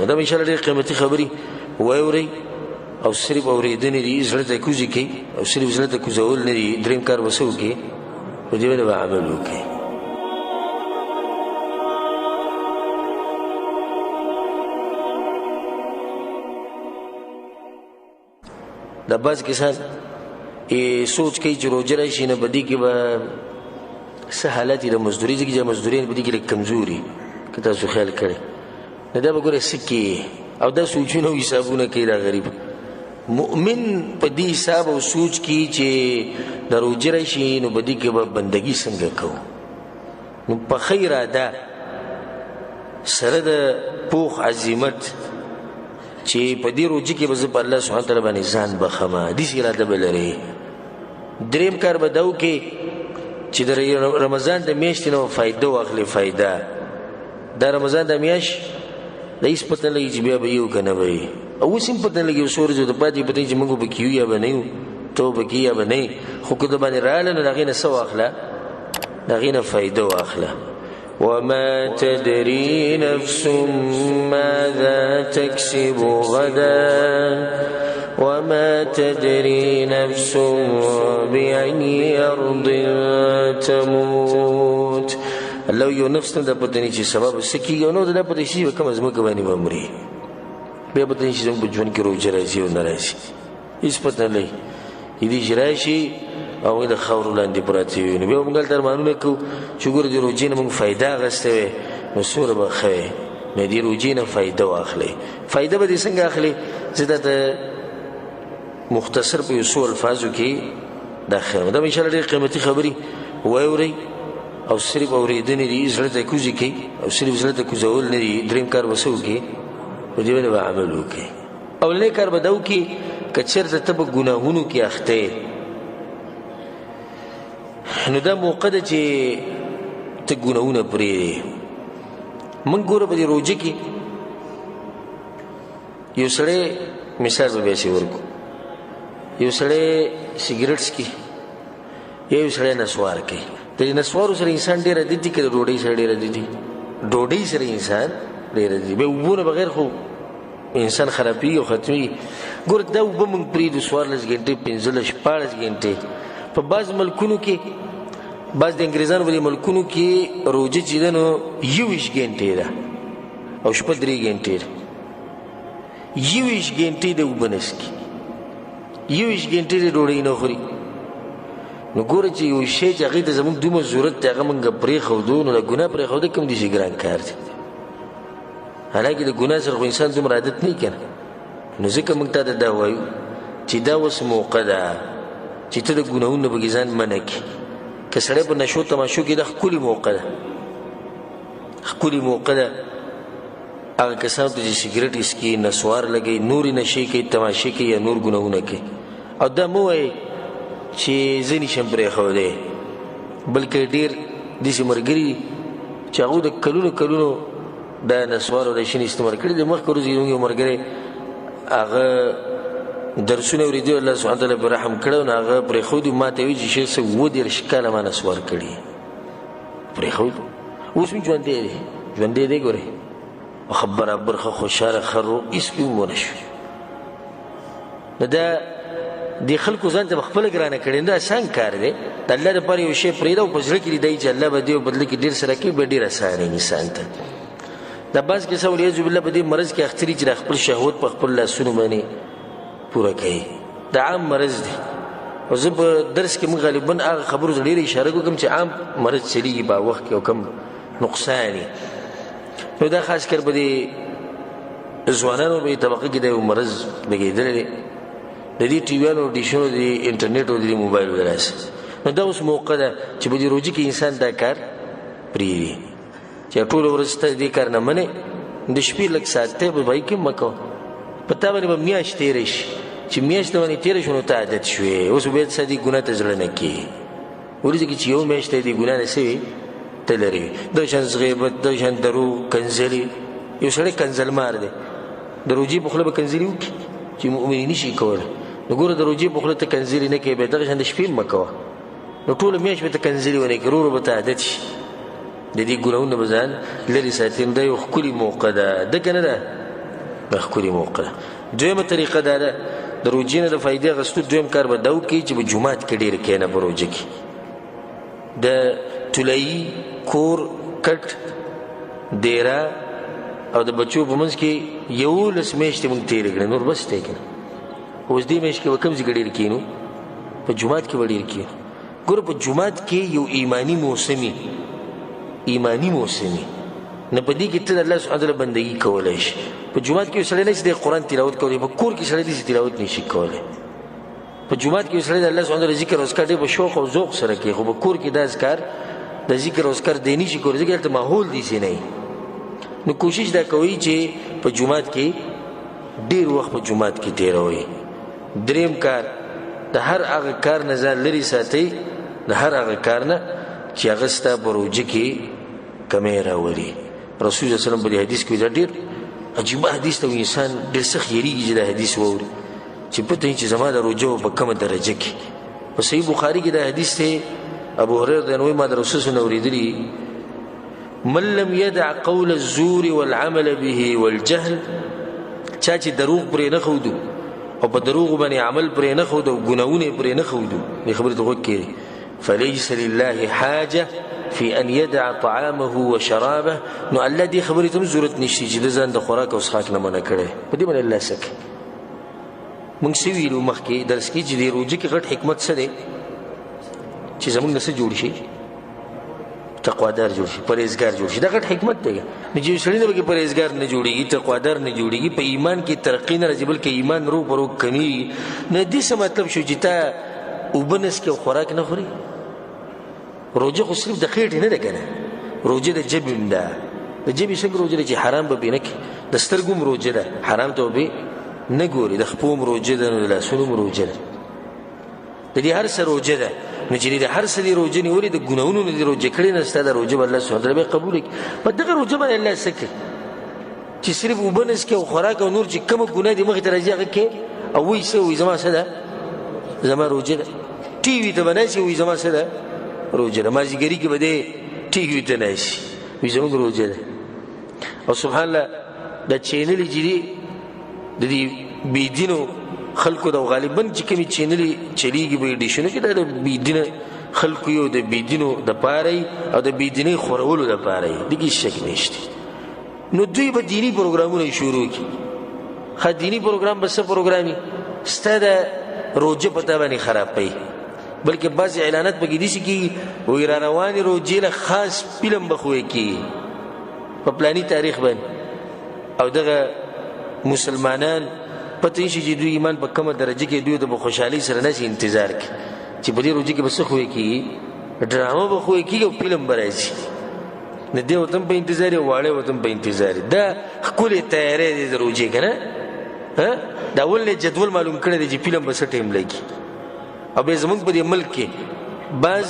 دا ان شاء الله ډېرې قیمتي خبرې واورئ او صرف اورېدنې دي، زړه ته کوزې کوي او صرف زړه ته کوزول نه دي. درېیم کار به څه وکړي؟ په دې باندې به عمل وکړي. دا بعض کسان سوچ کوي چې روژه راشي نه په دې کې به څه حالت وي د مزدوري، ځکه چې مزدوري په دې کې لږ کمزوري، که تاسو خیال کړی نو دا به ګوره څه کوي او دا سوچونه او حسابونه کوي. دا غریب مؤمن په دې حساب او سوچ کوي چې د روژه راشي نو په دې کې به بندګي څنګه کوو. نو په ښه اراده سره د پوخ عزیمت چې په دې روژه کې به زه په الله سبحانه وتعالی باندې ځان بخمه، داسې اراده به لرې. درېیم کار به دا وکړې چې د رمضان د میاشتې نه به فایده واخلې. فایده دا رمضان د میاشت د هېڅ پته نه لګي چې بیا به یو که نه به یې، او اوس هم پته نه لګي، څو ورځې د پاتې پته چې موږ به کیو یا به نه یو، تو به کي یا به نه یې، خو که د باندې راغله نو د هغې نه څه واخله؟ د هغې نه فایده واخله. وما تدري نفس ماذا تكسب غدا وما تدري نفس بأي أرض تموت. الله یو نفس نه دا پته نه چې سبب څه کېږي او نو دا پته شي به کومه ځمکه باندې به مري، بیا پته نه شي زموږ په ژوند کې روژه راځي او نه راځي، هېڅ پته نه لګي. دې چې راشي او د خاورو لاندې پراته وي، نو بیا موږ هلته ارمانونه کوو چې ګوره د روژې نه موږ فایده اخیستې وی، نو څومره به ښه وی. نو دې روژې نه فایده واخلئ. فایده به دې څنګه اخلئ؟ زه درته مختصر په یو څو الفاظو کې دا خیر دا انشاءالله ډېرې قیمتي خبرې واورئ او صرف اورېدنې دي، زړه ته کوزې کوي او صرف زړه ته کوزول نه دي. درېیم کار به څه وکړي؟ په دې باندې به عمل وکړي. اولنی کار به دا وکړي که چېرته ته به ګناهونو کې اخته یې، نو دا موقع ده چې ته ګناهونه پرېږدې. موږ ګوره په دې روژه کې یو سړی مثال به بیاسې ورکړو، یو سړی سګرټ څکي یا یو سړی نسوار کوي. د نسوارو سره انسان ډېر عادت دي که د ډوډۍ سره ډېر عادت دي؟ ډوډۍ سره انسان ډېر عادت دي. بیا اوبو نه بغیر خو انسان خرابېږي او ختمېږي. ګوره دا اوبه موږ پرېږدو 14 ګنټې 15 14 ګنټې. په بعض ملکونو کې بعض د انګریزانو په دې ملکونو کې روژه چې ده نو 21 ګنټې ده او شپه 3 ګنټې ده. 21 ګنټې د اوبه نه څکي، 21 ګنټې د ډوډۍ نه خوري. نو ګوره چې یو شی چې هغې ته زموږ دومره ضرورت دی هغه موږ پرېښودو، نو د ګناه پرېښودل کوم داسې ګران کار دی. حالانکې د ګناه سره خو انسان دومره عادت نه وي که نه. نو ځکه موږ تا ته دا وایو چې دا اوس موقع ده چې ته د ګناهونو نه پکې ځان منع کړي. که سړی په نشو تماشو کې دا ښکلې موقع ده، ښکلې موقع ده هغه کسانو ته چې سګرټ څکي، نسوار لګوي، نورې نشې کوي، تماشې کوي یا نور ګناهونه کوي. او دا مه وایئ چې زه نشم پرېښودی، بلکې ډېر داسې ملګري دي چې هغو د کلونو کلونو دا نسوار او دا شین استعمال کړي. د مخکې ورځې زموږ یو ملګری هغه درسونه اورېدي، الله سبحانه تعالی په رحم کړی، نو هغه پرېښودي. ما ته وایي چې شیخ صاحب 27 کاله ما نسوار کړي، پرېښودو. اوس هم ژوندی دی، ژوندی دی ګورې، ښه برابر ښه خوشحاله ښه روغ، هېڅ پې هم ونه شوي. نو دا دې خلکو ځان ته به خپله ګرانه کړې، دا اسان کار دی. د الله دپاره یو شی پرېږده او په زړه کې دی چې الله به دې په بدله کې ډېر سره کوي، به ډېر اسانه انسان ته. دا بعض کسان والعیاذ بالله په دې مرض کې اخته دي چې د خپل شهوت په خپل لاسونو باندې پوره کوي. دا عام مرض دی. او زه په درس کې موږ غالبا هغه خبرو ته ډېره اشاره کوم چې عام مرض چلیږي په وخت کې او کم نقصان یې. نو دا خاص کر په دې ځوانانو په طبقه کې دا یو مرض لګېدلی دی، د دې ټیویانو ډیشونو د انټرنیټ او د موبایلو د لاسه. نو دا اوس موقع ده چې په دې روژه کې انسان دا کار پرېږدي چې ټوله ورځ ته دې کار نه منې، د شپې لږ ساعت ته به بهی کې مه کوه. په تا باندې به میاشت تېره شي، چې میاشت باندې تېره شو نو ته عادت شوې، اوس بیا څه دې ګناه ته زړه نه کېږي. ولې ځکه چې یو میاشت ته دې ګناه نه سوي ته لرې. دا شان غیبت، دا شان دروغ، کنځلې. یو سړی کنځلمار دی، د روژې په خوله به کنځلې وکړي چې مؤمن نه شي کولی. نو ګوره د روژې په خوله ته کنځلې نه کوې، بیا دغه شان د شپې مه کوه. نو ټوله میاشت به ته کنځلې ونه کړې، ورو ورو به ته عادت شي. د دې ګناهونو به ځان لرې ساتي. دا یو ښکلې موقع ده، ده که نه ده؟ دا ښکلې موقع ده. دویمه طریقه دا ده د روجې نه د فایدې اخیستو دویم کار به دا وکړي چې په جومات کې ډېر کښېنه په روژه کې. د طلایي کور کټ دیره او د بچو په منځ کې 11 میاشتې موږ تېرې کړې، نور بس دی که نه. اوس دې میاشت کې به کوم ځای کې ډېر کښېنو؟ په جومات کې به ډېر کښېنو. ګوره په جومات کې یو ایماني موسمي نه په دې کې ته د الله سبحانه وتعالی بندګي کولی شي. په جومات کې یو سړی نه چې د قرآن تلاوت کولی، په کور کې سړی داسې تلاوت نه شي کولی. په جومات کې یو سړی د الله سبحانه وتعالی ذکر او اذکار ډېر په شوق او ذوق سره کوي، خو په کور کې دا اذکار د ذکر او اذکار دی نه شي کولی، ځکه هلته ماحول داسې نه وي. نو کوشش دا کوي چې په جومات کې ډېر وخت په جومات کې تېروئ. دریم کار د هر هغه کار نه ځان لرې ساتئ، د هر هغه کار نه چې هغه ستا په روژه کې کمی راولي. رسول صلی الله علیه وسلم په دې حدیث کې دا ډېر عجیبه حدیث ته انسان ډېر سخت یېرېږي چې دا حدیث واوري چې پته وي چې زما د روژه په کومه درجه کې. په صحیح بخاري کې دا حدیث دی، ابو هريره رضی ما د رسول صلی الله علیه وسلم اورېدلي: من لم يدع قول الزور والعمل به والجهل، چا چې دروغ پرې نه ښودو او په دروغ باندې عمل پرې نه ښودو او ګناهونه پرې نه ښودو، دې خبرې ته غوږ کېږدئ. فليس لله حاجه في ان يدع طعامه وشرابه. نو الله دې خبرې ته هم ضرورت نشته چې د ځان د خوراک او څښاک نه منع کړی. په دې باندې الله څه کوي؟ موږ څه ویلو مخکې درس کې چې دې روژه کې غټ حکمت څه دی چې زموږ نه څه جوړ شي؟ تقوادار جوړ شي، پرهیزګار جوړ شي. دا غټ حکمت دی نو چې سړی نه پکې پرهیزګار نه جوړېږي، تقوادار نه جوړېږي، په ایمان کې ترقي نه راځي بلکې ایمان رو په رو کمیږي. نو دې څه مطلب شو چې تا اوبه نه څښې او خوراک نه خوري؟ روژه خو صرف د خېټې نه ده که نه، روژه د ژبې هم ده. د ژبې څنګه روژه ده چې حرام به پرې نه کړي. د سترګو هم روژه ده، حرام ته به نه ګوري. د خپو هم روژه ده، نو د لاسونو هم روژه ده. د دې هر څه روژه ده. نو چې د هر څه دې روژه نیولې د ګناهونو نه دې روژه کړې نه، ستا د روژه به الله سبحانه وتعالی به قبوله کړي. په دغه روژه باندې الله څه کوي چې صرف اوبه نه څښې او خوراک او نور چې کومه ګناه دې مخې ته راځي هغه کوې او وایي څه وایي زما څه ده؟ زما روژه ده. ټي وي ته به ناست وایي زما څه ده؟ روژه ده. مازدیګري کې به دې ټي وي ته ناست وایي زموږ روژه ده. او سبحان الله دا چینلې چې دي د دې بېدینو خلکو د غالباً چې کومې چینلې چلیږي په ډیشونو کې دا د بېدینه خلکو یو د بېدینو دپاره او د بېدینۍ خورولو دپاره یې، دې کې شک نشته. نو دوی به دیني پروګرامونه شروع کړي. ښه دیني پروګرام به څه پروګرام وي؟ ستا د روژه په تا باندې خرابوي. بلکې بعضې اعلانات پکې داسې کېږي وایي را روانې روژې له خاص فلم به ښوی کېږي په پلاني تاریخ باندې، او دغه مسلمانان پته نشي چې دوی ایمان په کومه درجه کې دوی د به خوشحالۍ سره نسي انتظار کوي چې په دې روژه کې به څه ښوی کېږي، ډرامه به ښوی کېږي او فلم به راځي. نه دی وطن په انتظار او واړه وطن په انتظار. دا ښکلې تیاری دی د روژې که نه؟ دا ولې جدول معلوم کړی دی چې فلم به څه ټایم لګي. او بیا زموږ په دې ملک کې بعض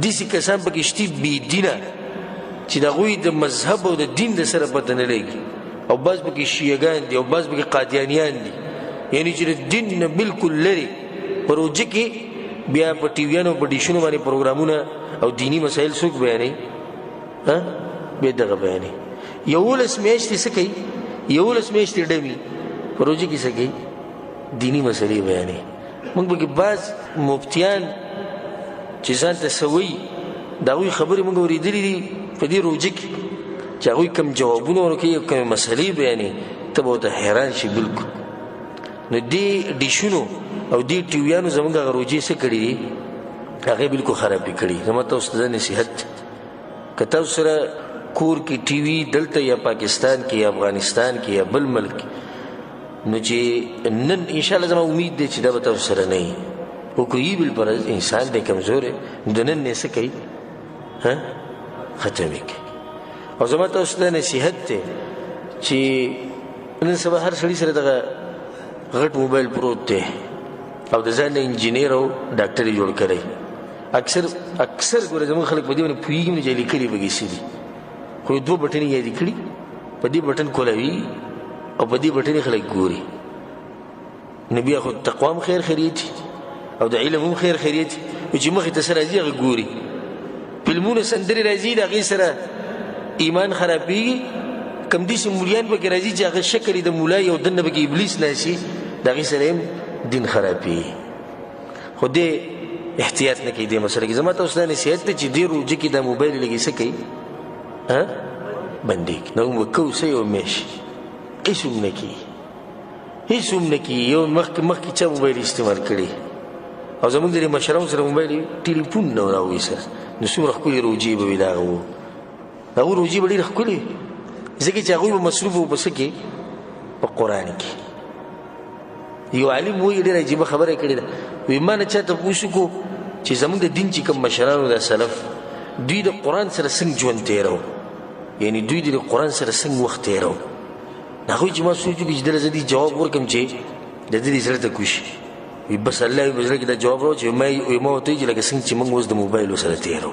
داسې کسان پکې شتي بېدینه چې د هغوی د مذهب او د دین د سره پته نه لګي، او بعض پکې شیعهګان دي او بعض پکې قادیانیان دي، یعنی چې د دین نه بلکل لرې. په روژه کې بیا په ټیویانو په ډیشونو باندې پروګرامونه او دیني مسایل څوک بیانوي؟ بیا دغه بیانوي. 11 میاشتې څه کوي؟ 11 میاشتې ډمي په روژه کې څه کوي؟ دیني مسلې بیانوي. موږ پکې بعض مفتیان چې ځان ته څه وایي د هغوی خبرې موږ اورېدلې دي په دې روژه کې چې هغوی کوم جوابونه ورکوي او کومې مسلې بیانوي، ته به ورته حیران شي بلکل. نو دې ډیشونو او دې ټیویانو زموږ هغه روژې څه کړي دي؟ هغې بلکل خرابې کړي. زما تاسو ته دا نصیحت که تاسو سره کور کې ټي وي دلته یا پاکستان کې یا افغانستان کې یا بل ملک نو چې نن انشاءالله زما امید دی چې دا به تاسو سره نه وي. خو که وي بالفرض انسان دی کمزور دی نو د نن نه څه کوي؟ ختمې کوي. او زما تاسو ته نصیحت دی چې نن سبا هر سړي سره دغه غټ موبایل پروت دی او د ځان نه انجینیر او ډاکټر یې جوړ کړی. اکثر ګوره زموږ خلک په دې باندې پوهېږي نه چې لیکلي به کیسې دي، خو 2 بټنې یادې کړي، په دې بټن کولاوي او په دې بټنې خلک ګوري. نو بیا خو تقوا هم خیر خیریت او د علم هم خیر خیریت چې مخې ته څه راځي هغه ګوري. فلمونه سندرې راځي د هغې سره ایمان خرابېږي، کم داسې مولیان پکې راځي چې هغه شکل یې د مولا یو دننه پکې ابلیس ناسي د هغې سره هم دین خرابېږي خو دې احتیاط نه کوي دې مسله کې زما تاسو ته نصیحت دی چې دې روژه کې دا موبایل لږې څه کوي بندې کړي نو به کوو څه یو میاشت هېڅ هم نه کېږي هېڅ هم نه کېږي یو مخکې چا موبایل استعمال کړي او زموږ د مشرانو سره موبایل ټلیفون نه و د هغوی سره نو څومره ښکلې روجې به وي د هغه د هغو روجې به ډېرې ښکلې وي ځکه چې هغوی به مصروف وو په څه کې په قرآن کې یو عالم وایي ډېره عجیبه خبره یې کړې ده وایي ما نه چا تپوس وکړو چې زموږ د دین چې کوم مشرانو دا سلف دوی د قرآن سره څنګه ژوند تېرو یعنې دوی د قرآن سره څنګه وخت تېرو هغوی چې ما سوچ وکړي چې دله زه دې جواب ورکړم چې د دې زړه ته کوشي وي بس الله یې په زړه کې دا جواب راوړو چې ما ورته وایي چې لکه څنګه چې موږ اوس د موبایلو سره تېرو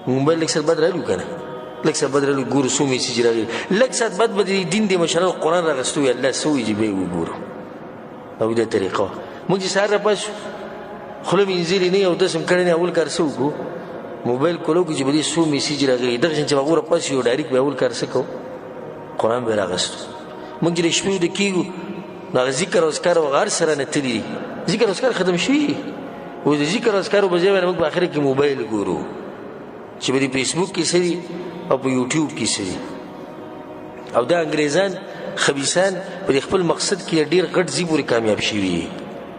موبایل لږ ساعت بعد رالو که نه لږ ساعت بعد رالو ګورو څو میسیج راغلي لږ ساعت بعد به د دین د مشرانو قرآن راغسته وي الله څه وایي چې به یې وګورو او دا طریقه موږ چې سهار راپاسو خوله مینځلې نه او داسې هم کړی نه اول کار څه وکړو موبایل کولو کې چې به دې څو میسیج راغلي دغه شان چې به هغو راپاسو یو ډایرکټ به اول کار څه کوو قرآن به راغستو موږ چې د شپې ویده کېږو نو هغه ذکر او اذکار او هر سره نه تللي دي ذکر او اذکار ختم شوي اوس د ذکر او اذکارو په ځای باندې موږ په آخر کې موبایل ګورو چې به د فیسبوک کې څه دي او په یوټیوب کې څه دي او دا انګریزان خبیثان په خپل مقصد کې ډېر غټ ځي پورې کامیاب شوي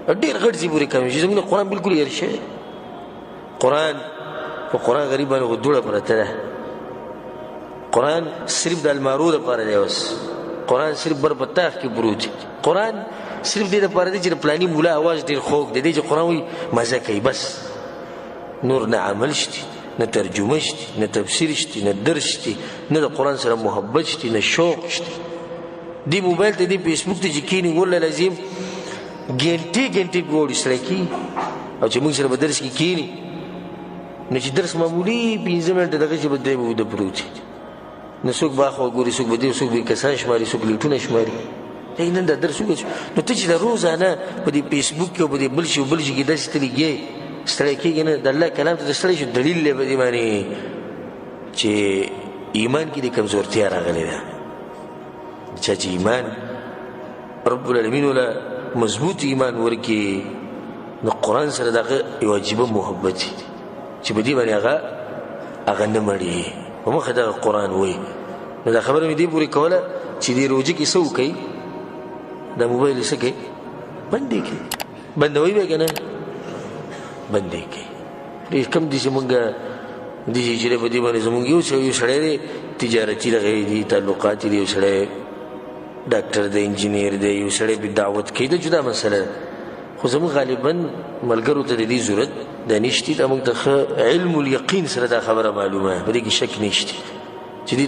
ډېر غټ ځي پورې کامیاب شوي زموږ قرآن بلکل هېر شوی قرآن په قرآن غریبانو خو دوړه پرته ده قرآن صرف د المارو دپاره دی اوس قرآن صرف بر په تاخ کې پروت دی قرآن صرف دې دپاره دی چې د پلاني مولا اواز ډېر خوږ دی دی چې قرآن وایي مزه کوي بس نور نه عمل شته نه ترجمه شته نه تفسیر شته نه درس شته نه د قرآن سره محبت شته نه شوق شته دې موبایل ته دې فیسبوک ته چې کښېني والله لازم ګنټې ګنټې پې وړي سړی کښېني او چې موږ سره به درس کې کښېني نو چې درس معمولي 15 منټه دغه چې به دی به وده پروت وي نو څوک به اخوا ګوري څوک به دې څوک به کسان شماري څوک لیټونه شماري نن دا درس وکړه نو ته چې د روزانه په دې فیسبوک کې او په دې بل شي او بل شي کې داسې ته لګې ستړی کېږي نه د الله کلام ته د ستړی شو دلیل دی په دې باندې چې ایمان کې د کمزورتیا راغلې ده چا چې ایمان رب العالمین وله مضبوط ایمان ورکړي نو قرآن سره دغه یو عجیبه محبت دی چې په دې باندې هغه نه مړي په مخه دغه قرآن وایي نو دا خبره مې دې پورې کوله چې دې روژه کې څه وکړئ دا موبایل یې څه کوي بندې کړي بندوئ به که نه بندې کړي ډېر کم دي چې مونږ داسې چې په دې باندې زمونږ یو سړی دی تجارتي دغه دي تعلقات دي یو سړی ډاکټر دی انجینیر دی یو سړی به دعوت کوي دا جدا مسله ده خو زموږ غالبا ملګرو ته د دې ضرورت دا نشته دا موږ ته ښه علم الیقین سره دا خبره معلومه په دې کې شک نشته چې دې